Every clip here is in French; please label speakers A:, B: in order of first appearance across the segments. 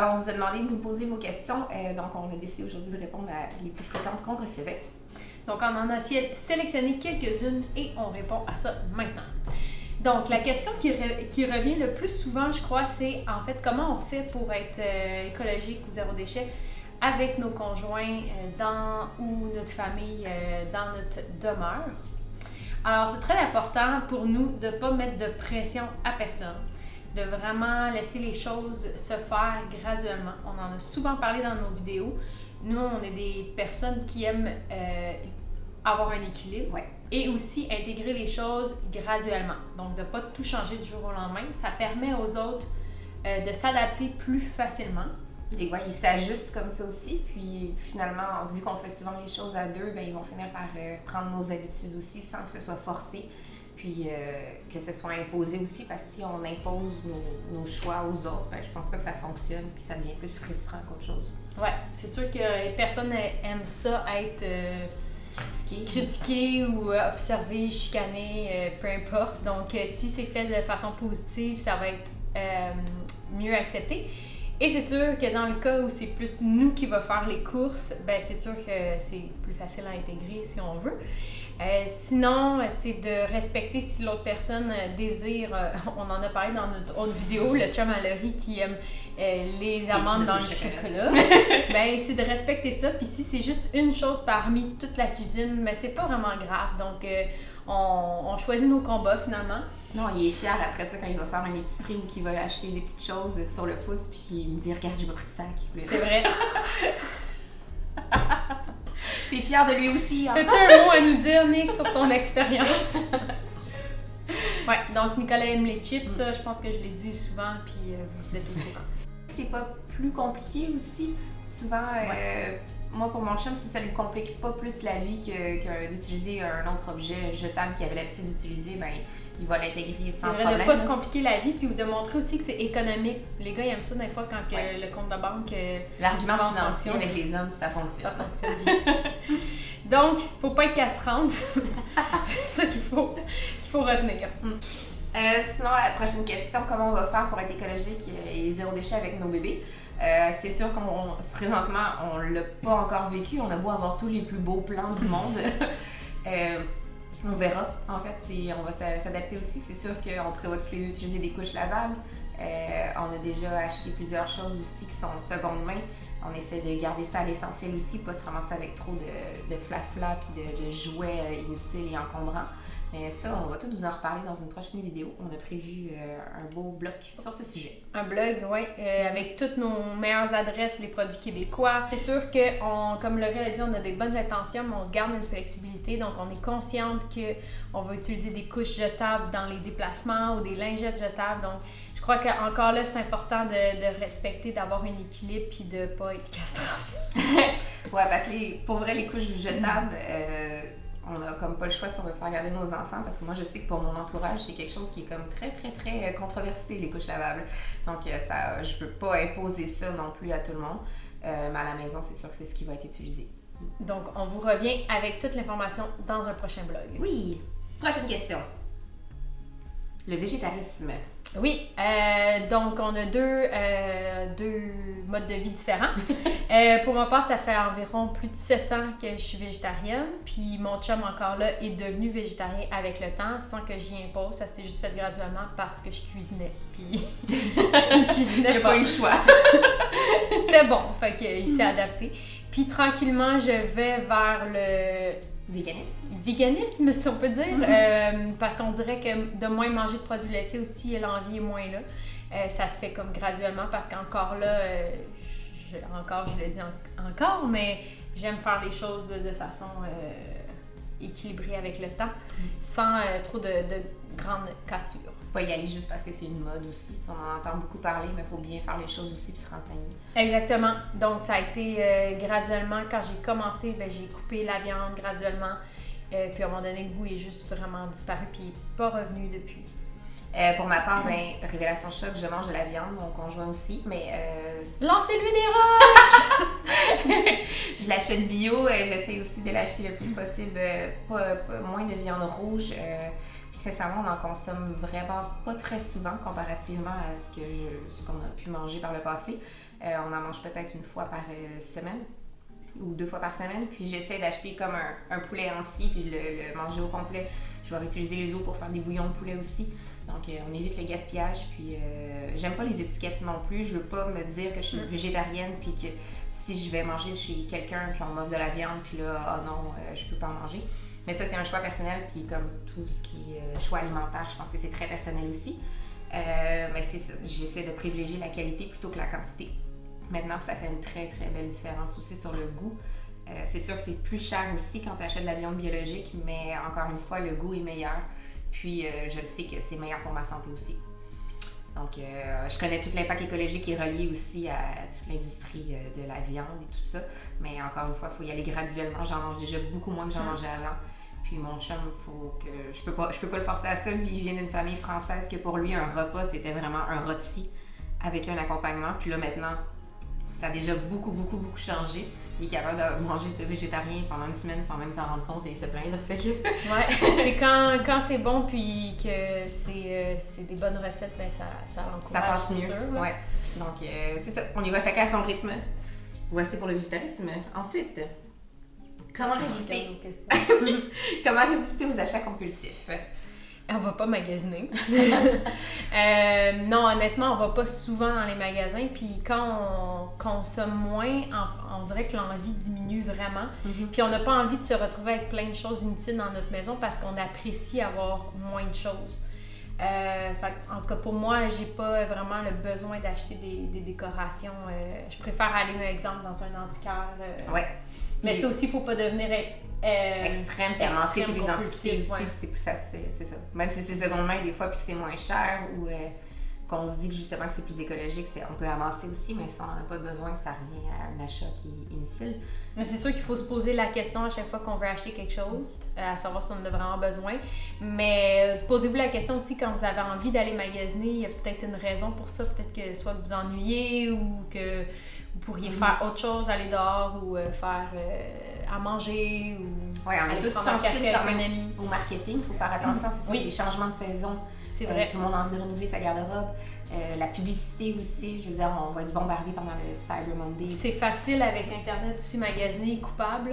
A: on vous a demandé de nous poser vos questions, donc on a décidé aujourd'hui de répondre à les plus fréquentes qu'on recevait.
B: Donc, on en a sélectionné quelques-unes et on répond à ça maintenant. Donc, la question qui revient le plus souvent, je crois, c'est en fait comment on fait pour être écologique ou zéro déchet avec nos conjoints ou notre famille dans notre demeure. Alors, c'est très important pour nous de ne pas mettre de pression à personne, de vraiment laisser les choses se faire graduellement. On en a souvent parlé dans nos vidéos. Nous, on est des personnes qui aiment avoir un équilibre et aussi intégrer les choses graduellement. Donc, de ne pas tout changer du jour au lendemain. Ça permet aux autres de s'adapter plus facilement.
A: Et ils s'ajustent comme ça aussi. Puis finalement, vu qu'on fait souvent les choses à deux, ils vont finir par prendre nos habitudes aussi sans que ce soit forcé. Puis que ce soit imposé aussi, parce que si on impose nos choix aux autres, je pense pas que ça fonctionne, puis ça devient plus frustrant qu'autre chose.
B: Ouais, c'est sûr que personne n'aime ça être critiqué ou observé, chicané, peu importe. Donc, si c'est fait de façon positive, ça va être mieux accepté. Et c'est sûr que dans le cas où c'est plus nous qui va faire les courses, c'est sûr que c'est plus facile à intégrer si on veut. Sinon, c'est de respecter si l'autre personne désire, on en a parlé dans notre autre vidéo, le chum à Laurie qui aime les amandes dans le chocolat. C'est de respecter ça. Puis si c'est juste une chose parmi toute la cuisine, c'est pas vraiment grave. Donc, on choisit nos combats finalement.
A: Non, il est fier après ça quand il va faire une épicerie ou qu'il va acheter des petites choses sur le pouce puis qu'il me dit « Regarde, j'ai pas pris de sac. »
B: C'est vrai.
A: T'es fière de lui aussi, hein?
B: T'as-tu un mot à nous dire, Nick, sur ton expérience? Ouais, donc Nicolas aime les chips, ça, je pense que je l'ai dit souvent, puis vous êtes au courant.
A: C'est pas plus compliqué aussi. Souvent, moi, pour mon chum, si ça lui complique pas plus la vie que d'utiliser un autre objet jetable qu'il avait l'habitude d'utiliser, il va l'intégrer sans problème.
B: C'est vrai de pas se compliquer la vie, puis de montrer aussi que c'est économique. Les gars, ils aiment ça des fois quand le compte de banque...
A: L'argument financier avec les hommes, ça fonctionne.
B: Ça fonctionne bien. Donc, faut pas être castrante. C'est ça qu'il faut retenir.
A: Sinon, la prochaine question, comment on va faire pour être écologique et zéro déchet avec nos bébés? C'est sûr présentement, on l'a pas encore vécu. On a beau avoir tous les plus beaux plans du monde. On verra. En fait, on va s'adapter aussi. C'est sûr qu'on prévoit tous les deux d'utiliser des couches lavables. On a déjà acheté plusieurs choses aussi qui sont seconde main. On essaie de garder ça à l'essentiel aussi, pas se ramasser avec trop de flafla puis de jouets inutiles et encombrants. Mais ça, on va tout vous en reparler dans une prochaine vidéo. On a prévu un beau bloc sur ce sujet.
B: Un blog, oui, avec toutes nos meilleures adresses, les produits québécois. C'est sûr que, comme Laurie l'a dit, on a des bonnes intentions, mais on se garde une flexibilité. Donc, on est consciente qu'on va utiliser des couches jetables dans les déplacements ou des lingettes jetables. Donc, je crois qu'encore là, c'est important de respecter, d'avoir un équilibre puis de ne pas être castrant.
A: Ouais, parce que pour vrai, les couches jetables... on n'a comme pas le choix si on veut faire garder nos enfants, parce que moi je sais que pour mon entourage c'est quelque chose qui est comme très très très controversé, les couches lavables. Donc je peux pas imposer ça non plus à tout le monde, mais à la maison c'est sûr que c'est ce qui va être utilisé.
B: Donc on vous revient avec toute l'information dans un prochain blog.
A: Oui. Prochaine question. Le végétarisme.
B: Oui, donc on a deux modes de vie différents. Pour ma part, ça fait environ plus de 7 ans que je suis végétarienne. Puis mon chum encore là est devenu végétarien avec le temps, sans que j'y impose. Ça s'est juste fait graduellement parce que je cuisinais. Puis il cuisinait
A: il n'a pas eu le choix.
B: C'était bon, fait qu'il s'est adapté. Puis tranquillement, je vais vers le... Véganisme, si on peut dire, parce qu'on dirait que de moins manger de produits laitiers aussi, l'envie est moins là. Ça se fait comme graduellement parce qu'encore là, je le dis encore, mais j'aime faire les choses de façon équilibrée avec le temps, sans trop de grandes cassures.
A: Pas y aller juste parce que c'est une mode aussi. On en entend beaucoup parler, mais il faut bien faire les choses aussi puis se renseigner.
B: Exactement. Donc, ça a été graduellement. Quand j'ai commencé, j'ai coupé la viande graduellement. Puis à un moment donné, le goût est juste vraiment disparu puis il n'est pas revenu depuis.
A: Pour ma part, révélation choc, je mange de la viande, mon conjoint aussi, mais...
B: Lancez-lui des roches!
A: Je l'achète bio, j'essaie aussi de l'acheter le plus possible, moins de viande rouge. Puis sincèrement, on en consomme vraiment pas très souvent comparativement à ce qu'on a pu manger par le passé. On en mange peut-être une fois par semaine ou 2 fois par semaine. Puis j'essaie d'acheter comme un poulet entier puis le manger au complet. Je vais réutiliser les os pour faire des bouillons de poulet aussi. Donc on évite le gaspillage. Puis j'aime pas les étiquettes non plus. Je veux pas me dire que je suis végétarienne puis que si je vais manger chez quelqu'un puis on m'offre de la viande puis là, oh non, je peux pas en manger. Mais ça, c'est un choix personnel, puis comme tout ce qui est choix alimentaire, je pense que c'est très personnel aussi. Mais c'est ça, j'essaie de privilégier la qualité plutôt que la quantité. Maintenant, ça fait une très, très belle différence aussi sur le goût. C'est sûr que c'est plus cher aussi quand tu achètes de la viande biologique, mais encore une fois, le goût est meilleur. Puis, je sais que c'est meilleur pour ma santé aussi. Donc, je connais tout l'impact écologique qui est relié aussi à toute l'industrie de la viande et tout ça. Mais encore une fois, il faut y aller graduellement. J'en mange déjà beaucoup moins que j'en mangeais avant. Puis mon chum, faut que je peux pas le forcer à ça. Lui, il vient d'une famille française que pour lui, un repas, c'était vraiment un rôti avec un accompagnement. Puis là, maintenant, ça a déjà beaucoup changé. Il est capable de manger de végétarien pendant une semaine sans même s'en rendre compte et se plaindre. Fait que...
B: Ouais, c'est quand c'est bon puis que c'est des bonnes recettes, ben ça l'encourage.
A: Ça passe mieux.
B: Sûr,
A: ouais. Donc, c'est ça. On y va chacun à son rythme. Voici pour le végétarisme. Ensuite, comment résister aux achats compulsifs?
B: On va pas magasiner. Non, honnêtement, on va pas souvent dans les magasins. Puis quand on consomme moins, on dirait que l'envie diminue vraiment. Puis on n'a pas envie de se retrouver avec plein de choses inutiles dans notre maison parce qu'on apprécie avoir moins de choses. En tout cas, pour moi, j'ai pas vraiment le besoin d'acheter des décorations. Je préfère aller, par exemple, dans un antiquaire.
A: Ouais.
B: Mais ça aussi, il faut pas devenir
A: extrême, puis amasser tous les antiquités aussi,
B: ouais.
A: Puis c'est plus facile, c'est ça. Même si c'est seconde main des fois, puis que c'est moins cher, ou qu'on se dit que justement que c'est plus écologique, on peut amasser aussi, mais si on n'en a pas besoin, ça revient à un achat qui est inutile.
B: Mais c'est sûr qu'il faut se poser la question à chaque fois qu'on veut acheter quelque chose, à savoir si on en a vraiment besoin. Mais posez-vous la question aussi quand vous avez envie d'aller magasiner, il y a peut-être une raison pour ça, peut-être que soit que vous ennuyez ou que vous pourriez faire autre chose, aller dehors ou faire à manger ou
A: ouais, on est tous sensibles quand même au marketing, il faut faire attention, c'est sûr, les changements de saison.
B: C'est vrai.
A: Tout le monde a envie de renouveler sa garde-robe. La publicité aussi, je veux dire, on va être bombardé pendant le Cyber Monday.
B: C'est facile avec Internet aussi, magasiner coupable.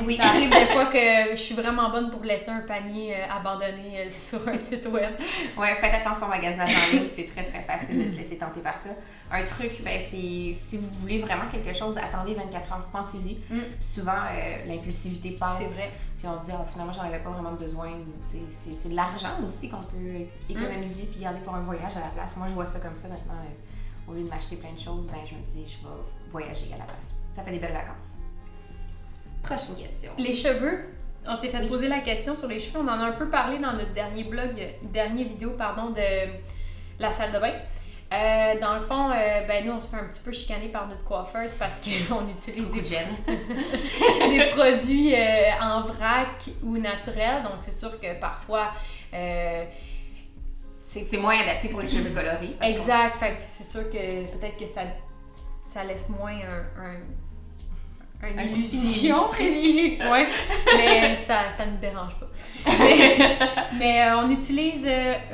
A: Oui.
B: Ça arrive des fois que je suis vraiment bonne pour laisser un panier abandonné sur un site web.
A: Oui, faites attention au magasinage en ligne, c'est très très facile de se laisser tenter par ça. Un truc, ben, c'est si vous voulez vraiment quelque chose, attendez 24 heures, pensez-y. Souvent, l'impulsivité passe.
B: C'est vrai.
A: Puis on se dit, finalement, j'en avais pas vraiment besoin. C'est de l'argent aussi qu'on peut économiser puis garder pour un voyage à la place. Moi, je vois ça comme ça maintenant. Au lieu de m'acheter plein de choses, ben, je me dis, je vais voyager à la place. Ça fait des belles vacances. Prochaine question.
B: Les cheveux. On s'est fait poser la question sur les cheveux. On en a un peu parlé dans notre dernière vidéo, de la salle de bain. Dans le fond, nous, on se fait un petit peu chicaner par notre coiffeuse parce qu'on utilise des produits en vrac ou naturels. Donc, c'est sûr que parfois,
A: c'est moins adapté pour les cheveux colorés.
B: Exact. Fait que c'est sûr que peut-être que ça laisse moins une illusion. Ouais. Mais ça ne nous dérange pas. Mais on utilise...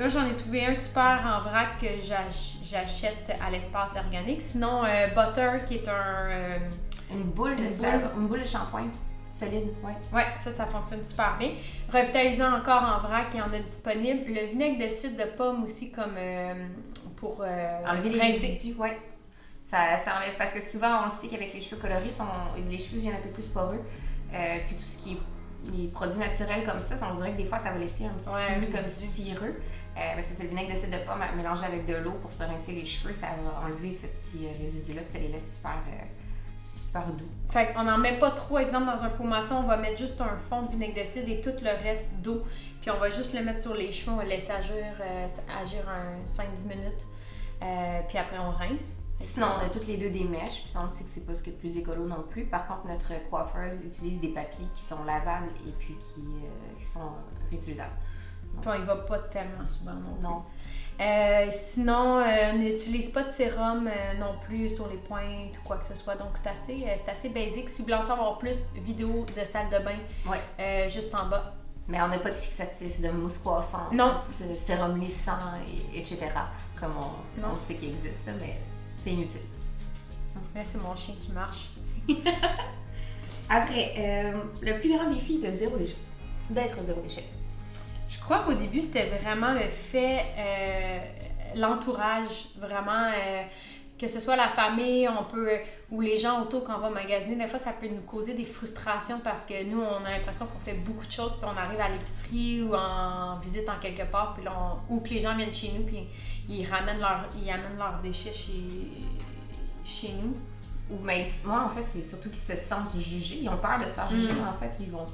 B: j'en ai trouvé un super en vrac que j'achète à l'espace organique. Sinon, Butter, qui est
A: une boule de shampoing solide, ouais.
B: Ouais, ça fonctionne super bien. Revitalisant encore en vrac, il y en a disponible. Le vinaigre de cidre de pomme aussi, comme pour
A: enlever les résidus, ouais. Ça enlève, parce que souvent, on le sait qu'avec les cheveux colorés, les cheveux deviennent un peu plus poreux. Puis tout ce qui est les produits naturels comme ça, on dirait que des fois, ça va laisser un petit fini comme cireux. Mais c'est ça, le vinaigre de cidre de pomme mélangé avec de l'eau pour se rincer les cheveux, ça va enlever ce petit résidu-là, puis ça les laisse super doux.
B: Fait qu'on n'en met pas trop, exemple, dans un pot maçon, on va mettre juste un fond de vinaigre de cidre et tout le reste d'eau. Puis on va juste le mettre sur les cheveux, on va le laisser agir un 5-10 minutes. Puis après, on rince.
A: Sinon, on a toutes les deux des mèches, puis on sait que c'est pas ce qu'il y a de plus écolo non plus. Par contre, notre coiffeuse utilise des papiers qui sont lavables et puis qui sont réutilisables.
B: Donc, puis on y va pas tellement souvent non plus. Sinon, on n'utilise pas de sérum non plus sur les pointes ou quoi que ce soit. Donc, c'est assez basique. Si vous voulez en savoir plus, vidéo de salle de bain, juste en bas.
A: Mais on n'a pas de fixatif, de mousse coiffante,
B: Non.
A: de sérum lissant, etc. Comme
B: Non.
A: on sait qu'il existe, mais c'est inutile.
B: Là, c'est mon chien qui marche.
A: Après, le plus grand défi de zéro déchet, d'être zéro déchet.
B: Je crois qu'au début, c'était vraiment le fait, l'entourage, vraiment, que ce soit la famille, ou les gens autour quand on va magasiner, des fois, ça peut nous causer des frustrations parce que nous, on a l'impression qu'on fait beaucoup de choses, puis on arrive à l'épicerie ou en visite en quelque part, puis là, ou que les gens viennent chez nous, puis ils amènent leurs déchets chez nous.
A: Ou mais moi, en fait, c'est surtout qu'ils se sentent jugés. Ils ont peur de se faire juger, mais en fait, ils vont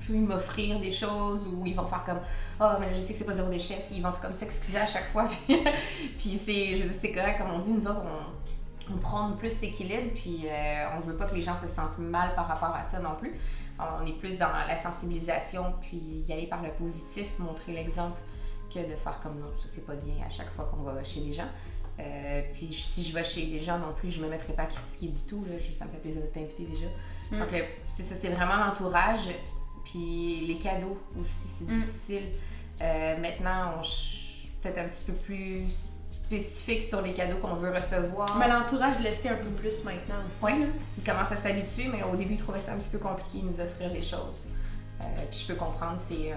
A: plus m'offrir des choses ou ils vont faire comme « Ah, mais je sais que c'est pas zéro déchet. » Ils vont comme s'excuser à chaque fois. Puis c'est correct, comme on dit, nous autres, on prend plus d'équilibre, puis on veut pas que les gens se sentent mal par rapport à ça non plus. On est plus dans la sensibilisation, puis y aller par le positif, montrer l'exemple, que de faire comme non, ça c'est pas bien à chaque fois qu'on va chez les gens. Puis si je vais chez des gens non plus, je me mettrai pas à critiquer du tout, là, ça me fait plaisir de t'inviter déjà. Donc c'est ça, c'est vraiment l'entourage, puis les cadeaux aussi, c'est difficile. Maintenant, on peut-être un petit peu plus spécifique sur les cadeaux qu'on veut recevoir.
B: Mais l'entourage le sait un peu plus maintenant aussi.
A: Oui, ils commencent à s'habituer, mais au début, ils trouvaient ça un petit peu compliqué de nous offrir des choses. Puis je peux comprendre, c'est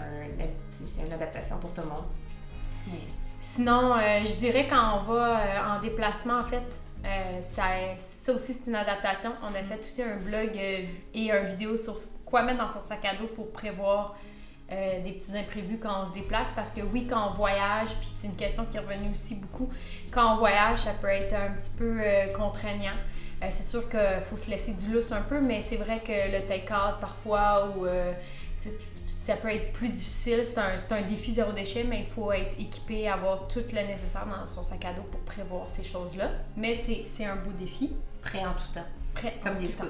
A: une adaptation pour tout le monde. Mais...
B: Sinon, je dirais quand on va en déplacement, en fait, ça aussi c'est une adaptation. On a fait aussi un blog et une vidéo sur quoi mettre dans son sac à dos pour prévoir des petits imprévus quand on se déplace. Parce que oui, quand on voyage, puis c'est une question qui est revenue aussi beaucoup, quand on voyage, ça peut être un petit peu contraignant. C'est sûr qu'il faut se laisser du lousse un peu, mais c'est vrai que le take-out parfois, ou ça peut être plus difficile. C'est un défi zéro déchet, mais il faut être équipé, avoir tout le nécessaire dans son sac à dos pour prévoir ces choses-là. Mais c'est un beau défi.
A: Prêt en tout temps.
B: Prêt
A: comme des scouts.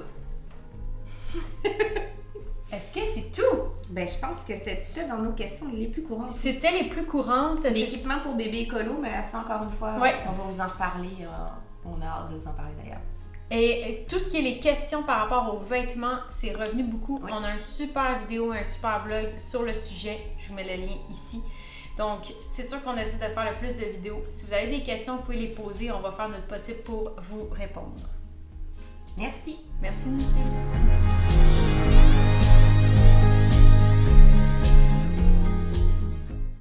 B: Est-ce que c'est tout?
A: Ben, je pense que c'était dans nos questions les plus courantes.
B: C'était les plus courantes.
A: L'équipement pour bébé écolo, mais ça, encore une fois,
B: ouais.
A: On va vous en reparler. On a hâte de vous en parler d'ailleurs.
B: Et tout ce qui est les questions par rapport aux vêtements, c'est revenu beaucoup. Oui. On a un super vidéo, un super blog sur le sujet. Je vous mets le lien ici. Donc, c'est sûr qu'on essaie de faire le plus de vidéos. Si vous avez des questions, vous pouvez les poser. On va faire notre possible pour vous répondre.
A: Merci.
B: Merci de nous suivre.